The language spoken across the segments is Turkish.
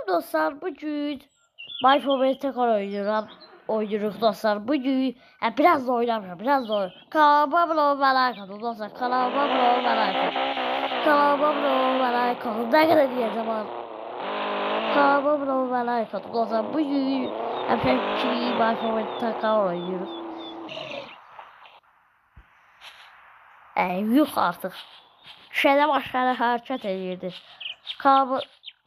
dostlar, bugün My Favorite Tekrar oynuyoruz dostlar. Bugün biraz da oynamışım, biraz da kanalıma abone olmayı like dostlar. Kanalıma abone olmayı like Kanalıma abone olmayı like Ne kadar diyeceğim abi. Kanalıma abone olmayı like dostlar. Bugün hepsini My Favorite Tekrar oynuyoruz. Yok artık. Şeyde başka hareket edildi.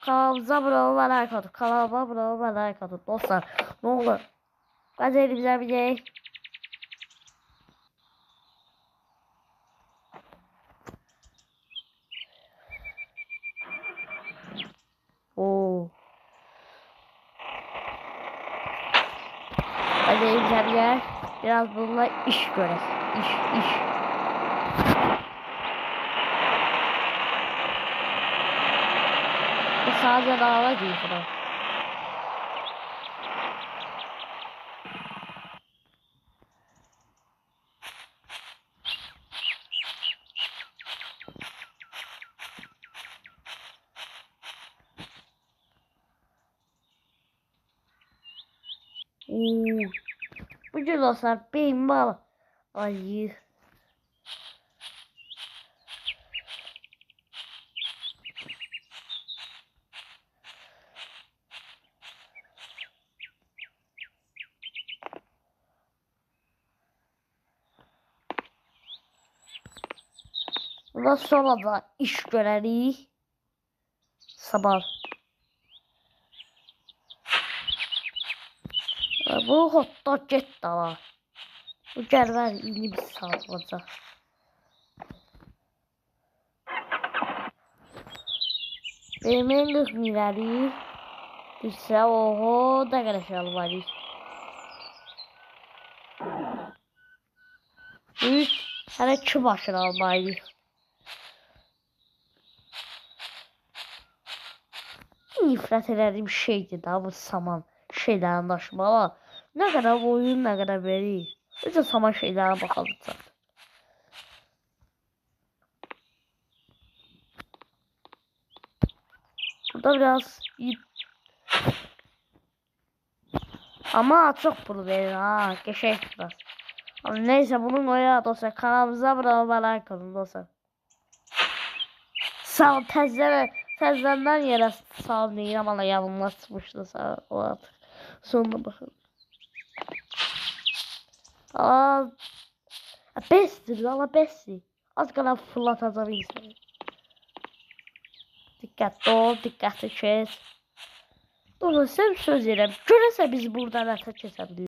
Kanalımıza abone olmayı like atın. Kanalıma abone olmayı like atın dostlar. Ne olur. Hadi elimize bir de. Oo. Hadi elimize bir de. Biraz bununla iş görelim. İş. Bu sadece dağla değil falan. Bugün dostlar benim mal. Ay. Bundan sonra da iş görelim. Sabah. Bu hatta get daha. Bu gerver iyi bir saat olacak. Benim en hızlıları ise oho da karışalım var. 3 tane çı başına almalıyız. Nifret ederim şeydi daha bu saman şeyle anlaşma ama ne kadar bu oyun ne kadar beri. Biz de saman şeylere bakalım zaten. Burada biraz iyi. Ama çok pul verir ha. Geçek biraz. Ama neyse bunun oya dostlar. Kanalımıza abone olmayı like olun dostlar. Sağ ol tezlerinden yere sağ ol değil ama yanılmazmıştı sağ ol artık. Sonuna bakın. Aa, bestir ama bestir. Az kadar fırlatacağım insanı. Dikkatli ol, dikkatli kes. Doğru sen söz yerim. Görese biz buradan ata kesebiliriz.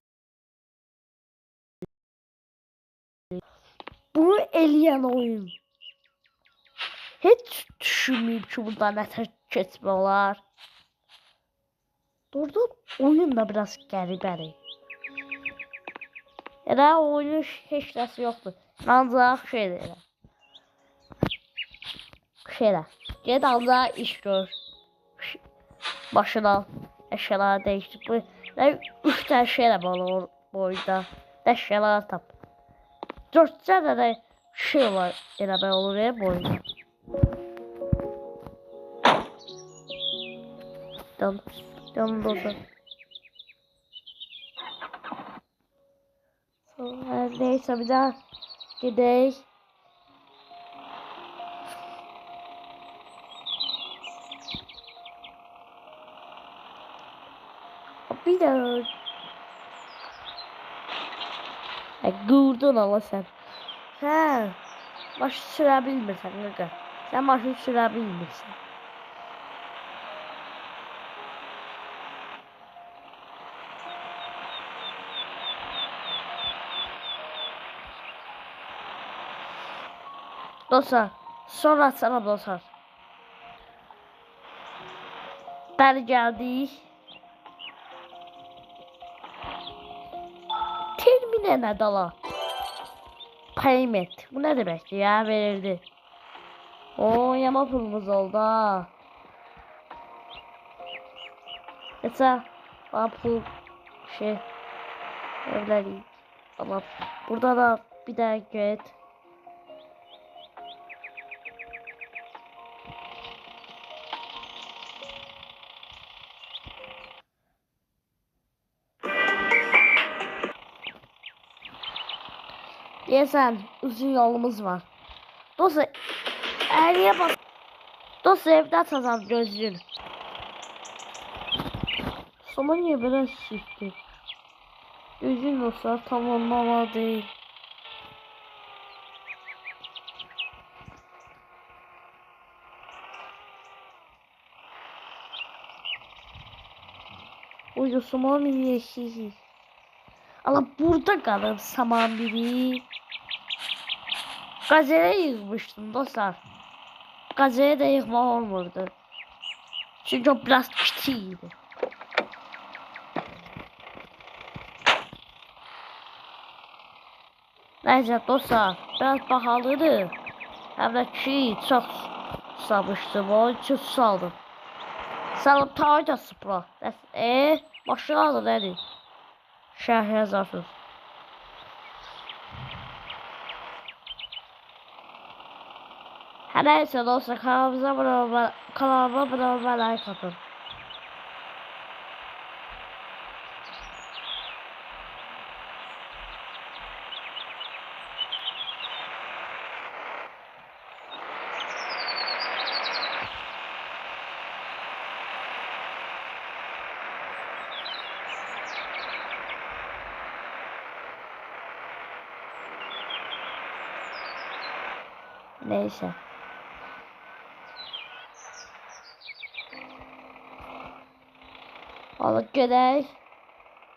Bunu eleyen oyun. Hiç düşünmeyip ki buradan ata kesme olar. Doğrudan oyun da biraz gəribeli. Ya oyunun hiç nəsi yoktu. Ancaq şeydir. Ged ancaq iş gör. Başına eşyalar değiştir. Bu 3 tane şeylə var bu oyunda. Eşyalar tap. 4 tane de şey var. Eləmək olur ya bu oyunda. Dön dostum. Sonra neyse bir daha gidelim. Bir de Gurdun ama sen. He. Başı süre bilmirsən qaqa. Sen başı süre bilmirsən. Dostlar. Sonra sana dostlar. Bəli gəldik. Terminə nə dala? Payment. Bu ne demekti ya verildi. O yama pulumuz oldu ha. Mesela pul şey evleri ama burada da bir daha göt. Deyəsən uzun yolumuz var. Dostlar, əliyə bas. Dostlar, evdə açacam, gözləyin. Soma niyə belə şişdi? Gözləyin dostlar, tam onunla deyil. Oy, saman biri yeşil. Allah, burada qalır saman biri. Qazəyə yığmışdım dostlar. Qazəyə də yığmaq olmurdu. Çünki o biraz kiçik idi. Nəysə dostlar, biraz bahalıdır. Həm də ki, çox susamışdım, onun üçün susaldım. Salıb tavayı da sıpra. Başına alır, nədir? Şərh yazarsınız. Nəysə dostlar, kanalıma abunə olmayı, like atın. Neyse. Valla gedək.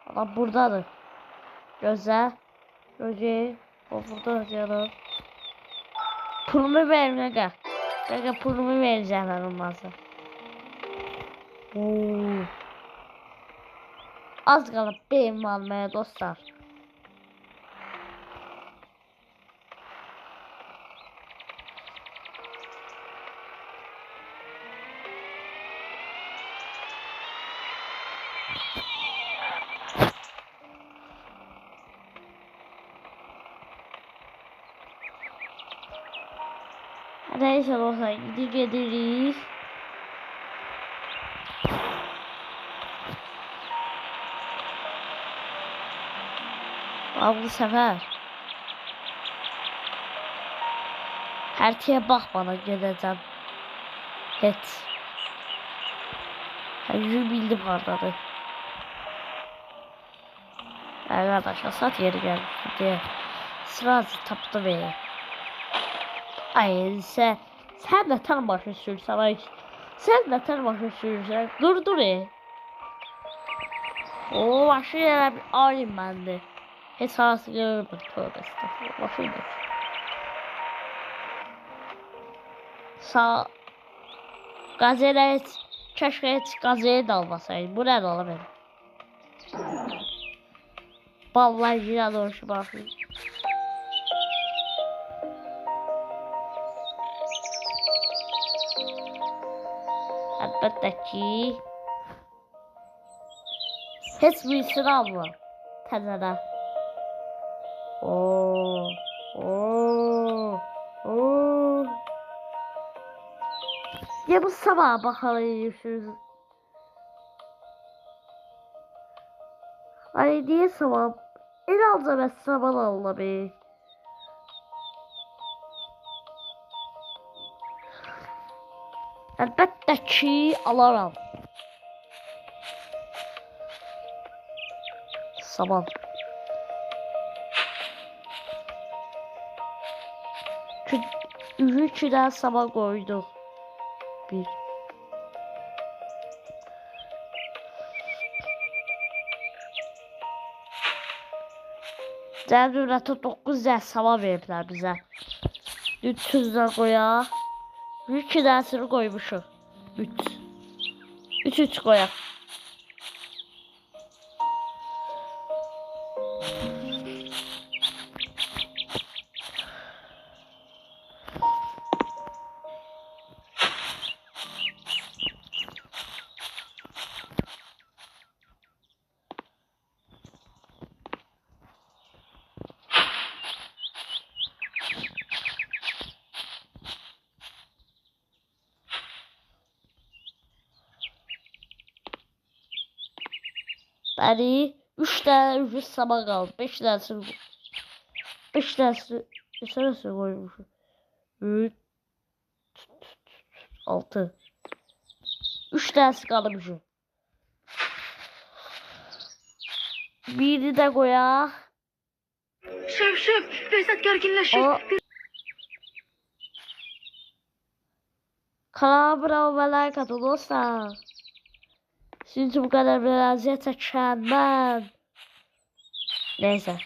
Valla buradadır. Gözlə. Gözlə. O burada canım. Pulumu verim nəqə. Nəqə pulumu verəcəm mən olmazsa. Az qalıb benim almaya dostlar. Neyse dostlar, gideriz. Bu sefer herkeye bakmadan geleceğim. Hiç. Yüzü bildim hardadır. Arkadaşlar saat yeri geldi diye sırası tapdı beni. Ay sen de tam başa sürsen ay. Sen de tam başa sürsen dur. O başı yere bir alayım ben de. Hesası görürüm, tövbe estağfurullah. Başıydı. Sağ Gazete keşke hiç gazete de almasaydım. Bu ne ola benim? Vallahi yine doğrusu bakayım. Elbette ki hiçbirisini alma. Təzədən. Ya bu sabah bakalım. Ay niye sabah? El alacağım ben sabah alma be. Elbette ki alaram. Sabah. Çünkü 3 tane sabah koyduk. Bir. Cəbrətə 9 dərs sabah veriblər bizə. 300 də qoyaq. 2 dərsini qoymuşuq. 3 qoyaq. Bəli, 3 dənə sabah qaldı, 5 dənəsini 5 tanesi neçə qoymuşum? 3 6 3 tanesi qalmışım. Birini də qoyaq. Şef, Behzat gerginleşir. Kanala abone ve like atın dostlar. Sizin için bu kadar bir aziyet çeken ben. Neyse.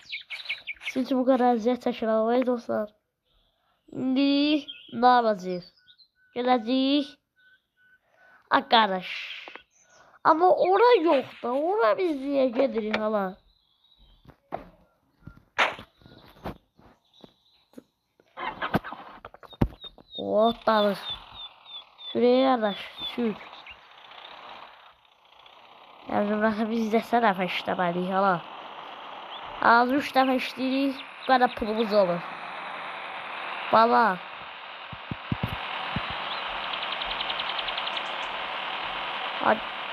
Sizin için bu kadar aziyet çeken olayı dostlar. Şimdi ne yapacağız? Geleceğiz. Arkadaş. Ama ora yok da. Ora biz niye geliriz hala? Oh dalır. Şuraya arkadaş. Sür. Yani bırakıp biz de sen defa işlemedik hala. Az 3 defa işledik. Bu kadar pulumuz olur. Baba.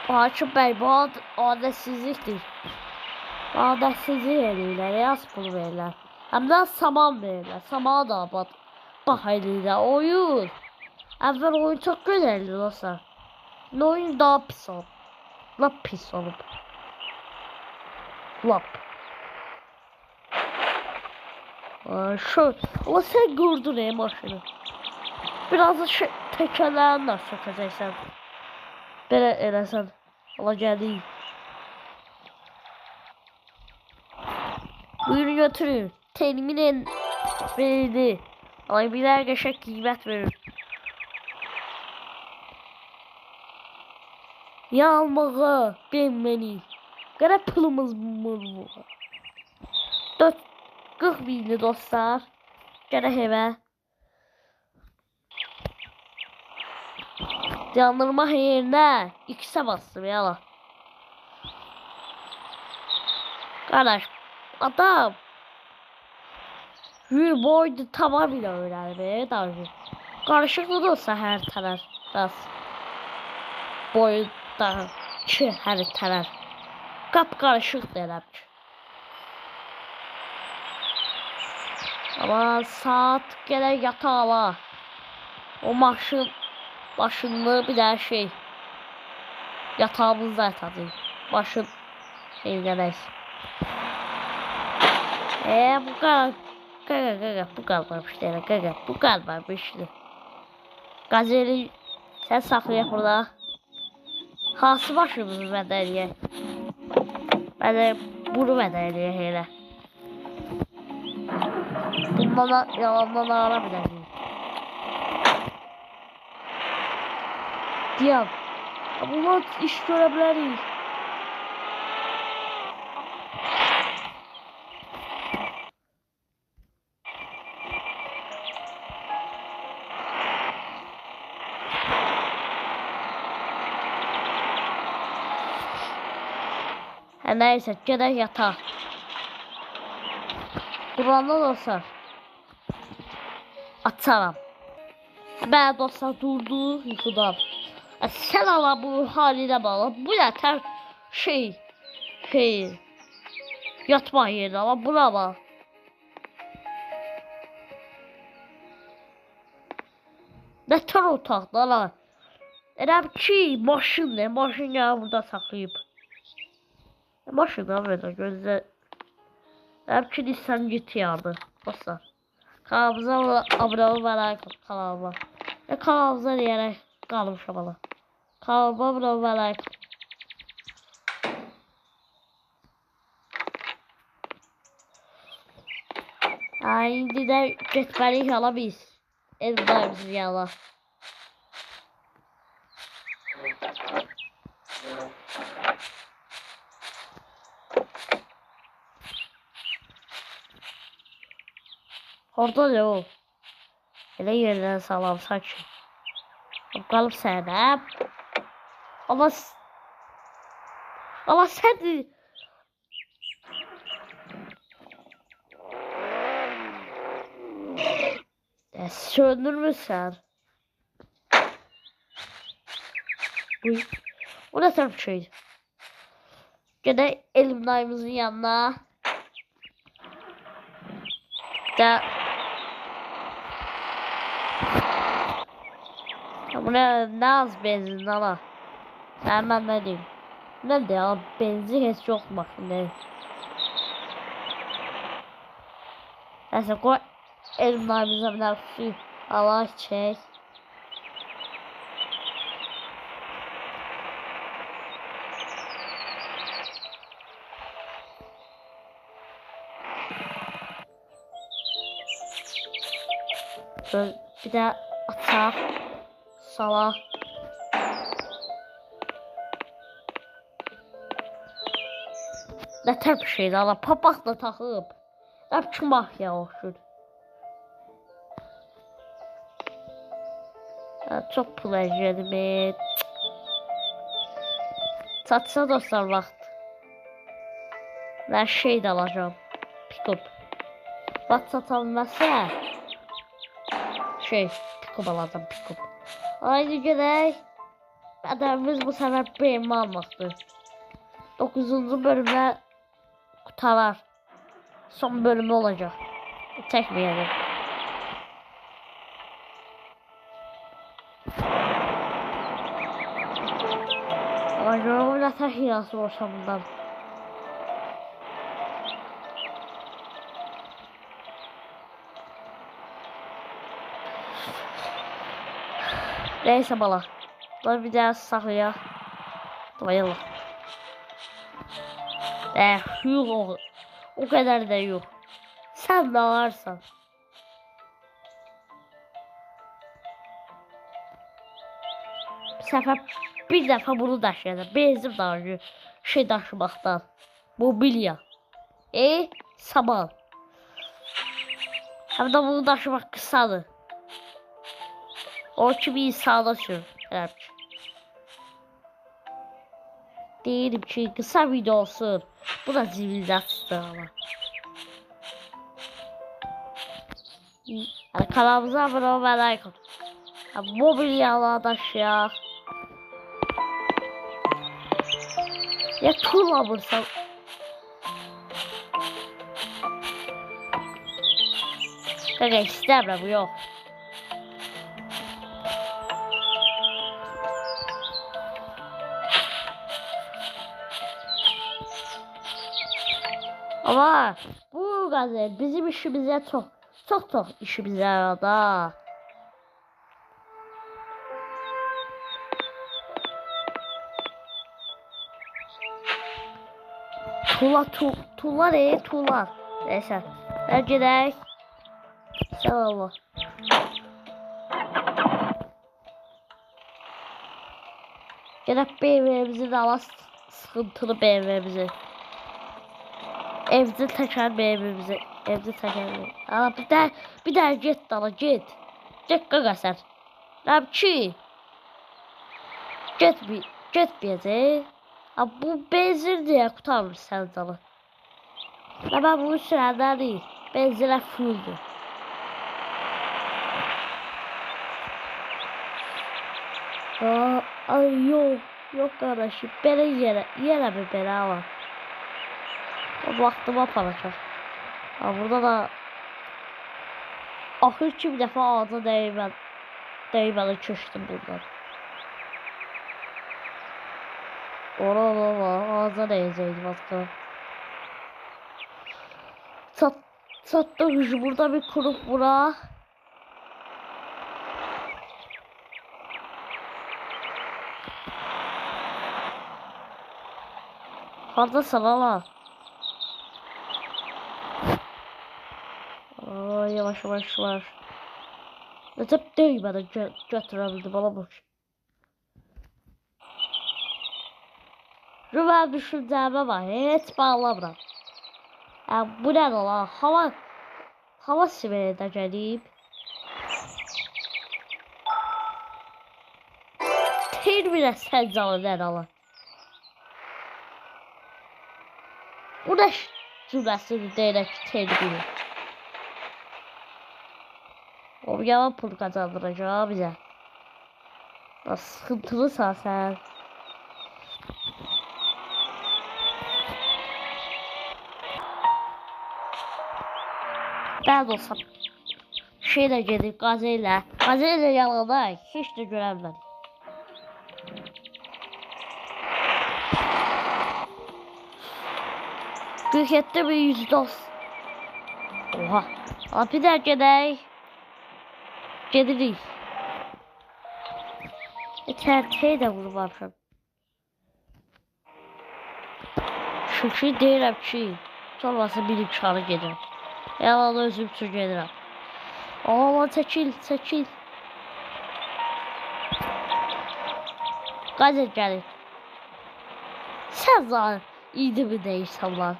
Hakim Bey bu adetsizliktir. Bu adetsizlik verirler. Yaz pul verirler. Hem de saman verirler. Samanı da bak edirlər. Oyun. Əvvəl oyun çok güzeldi dostlar. Şimdi oyun daha pis oldu. Lap pis olub. Lap. Ama sen gördün maşını. Biraz da təkərlərini də sökəcəksən. Belə eləsən. Ola gəldik. Buyurun götürün. Temin verildi. Ama birer geçek kıymet verir. Yalmağa benmeni. Qara pulumuz bu. 40 binli dostlar. Gərək evə. Yandırma yerinə X'e bastım yala. Qardaş adam yürü boydu tamamıyla öğrenmeye dair. Karışıklı da olsa her taraf biraz boyunda her taraf kap karışık derim. Ama saat gene yatağa o maşın başında bir daha şey yatağımızda yatacağız. Başın şey demek. Bu kadar. Gaga bu kalmamış değil. Gaga bu kalmamış. Gazeli sen saklayıp burada. Hası başımızı mədəliyə. Ben de bunu mədəliyə elə. Bundan yalandan ağla biləcəyim. Diyam. Bunlar iş görə bilərik. Neyse gedək yataq. Durandan olsa açaram. Mən dostlar durdu yuxudan. Sən ala bu haline bağlı. Bu yataq şey yatma yeri ama buna bak. Ne tər otaqda lan. Elə ki maşındır. Maşın gəlib burada saxlayıb. Maşından böyle gözle hepsini sen git yardı. Dostlar. Kanalımıza abone olmayı kanalıma. Ve kanalımıza diyerek kalmış bana. Kanalıma abone olmayı Şimdi de getməliyik hala biz. Elmdayımızın yanına. Orada ne o? Elə yerdən salam sakin. Qalıb sənə. Ama sən söndürmüşsən. Bu ne tür bir şey? Gene elim dayımızın yanına. Da bu ne az benzin ala. Hemen ne diyeyim. Ne de ya benzin hiç yok makine. Neyse koy elimlerimize bir su. Allah çek. Şöyle bir de atar. Sala. Ne tər bir şeydi ala. Papaqla taxıb. Ne biçim mafya olsun. Çok pul harcadım. Satsa dostlar vaxt. Ben şey de alacağım. Pick-up. Vaxt satanmasa şey pick-up alacağım pick-up. Aynı gerek. Adamımız bu sefer benim almaktır. 9. bölümde kurtarar. Son bölümü olacak. Çekmeyelim. Acaba ne taşıyası olsa bundan. Neyse bala. Dur bir daha saklıya. Bayılır. Yok o kadar da yok. Sen de varsan. Bir defa bunu daşıyadım. Benzin dağıcı. Şey daşımaktan. Mobilya. Saman. Hem de bunu daşımak kısadır. O kimi insana sür. Değilim ki kısa video olsun. Bu da zibildatsızdır ama. Yani kanalımıza abone olmayı, like atın. Mobilyalar daşıyak. Ya tuğla bulsam. Kanka istemiyorum yok. Ama bu gazet bizim işimize çok işimize yaradı. Tuğlar. Neyse. Ben gidelim. Sağ ol. Gerek BMW'mizi de ala sıkıntılı BMW'mizi. Evde teker BMW'mizi. Evde teker BMW'mizi. Ama bir daha git dala git. Git qaqasar. Ramçı. Gitmeyəcək. Bu benzin diye kurtarır sen dalı. Ben bunu sürenden değil. Benzine fulldü. Ay yok kardeşim. Beni yere mi beni ama. O vaktıma palacak. Burada da ahır ki bir defa ağzı değmeni çöştüm bundan. Ağzına değecektim aslında. Sattım şu burada bir kurup bura. Fazla sana. Yavaş. Ne tep değil bana götürebildim bana bak. Rüven düşünceme var. Hiç bağlamıram. Yani bu ne ola? Hava siverine geleyim. Termine sencalı ne ola? Bu ne cümlesini değerek termine. O yalan pul kazandıracak bize. Nasıl sıkıntılısan sen. Ben olsam şeyle gedib qazelə. Qazelə yanında heç də görənmədim. Cricketdə bir %90. Oha. Bir də gedək. Gedirik. Tərtəyə də vurmamışam. Çünki deyirəm ki, olmasa bir imkanı gedirəm. Yalan özüm üçün gedirəm. Aman çəkil, çəkil. Qazer gəlir. Sən zaten iyiydi mi deyirsən lan?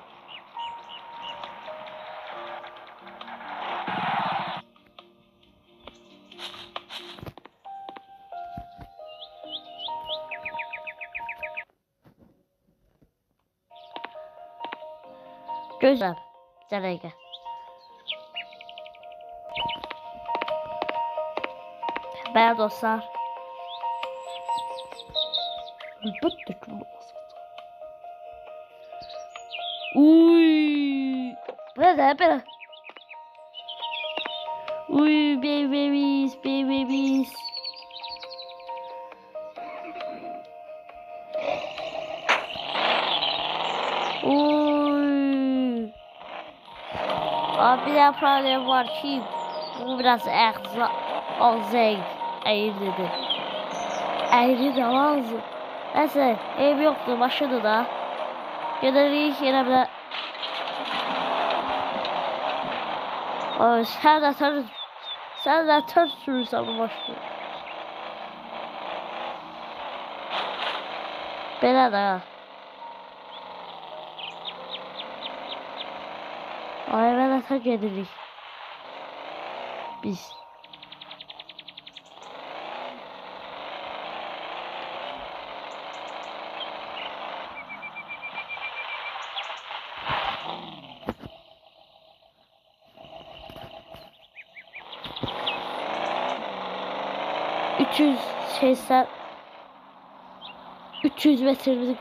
Gözlem. Dəqiqə. Bəli dostlar. Əlbəttə ki, uy. Belə, belə. Uy, babies, babies. Uy. Abi bir problem var ki, bu biraz ağzı eğrildi. Eğrildi ağzı. Neyse, ev yoktu, başladı da. Giderik yine bile. Ay, sen de tır sürürsen bu başlıyor. Belə də ya. Ay, mən ata gedirik. Biz. Şeysen 300 metre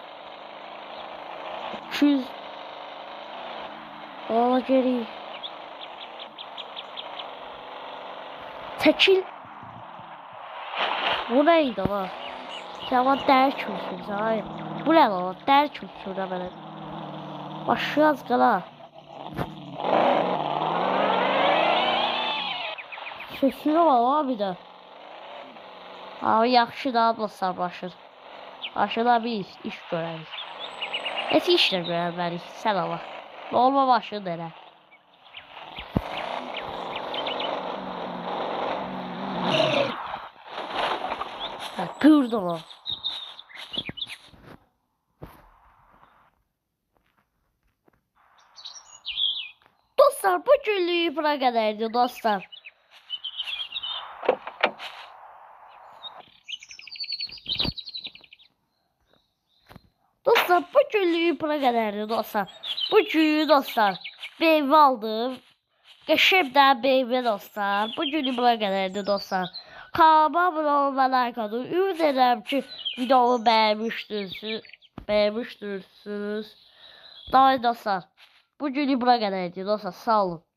300 Ola geri Çekil. Bu neydi lan? Sen ders kültürü hayır. Bu ne lan? Ders kültürü benim. Başlayacağız kala. Sesine bak abi de. Abi yaxşı da ablaslar başır. Başına bir iş görərik. Nesi işler görərik? Sən Allah. Olma başını elə. Kırdım o. Dostlar bu günlük bura qədərdir dostlar. Dostlar bu günlük bura qədərdir dostlar. Bu günlük dostlar meyvə aldım. Qəşəng də meyvə dostlar. Bu günlük bura qədərdir dostlar. Kanalıma abunə olmağı, like atın. Ümid edirəm ki videomu bəyənmişdirsiniz. Davay dostlar. Bu günlük bura qədərdir dostlar. Sağ olun.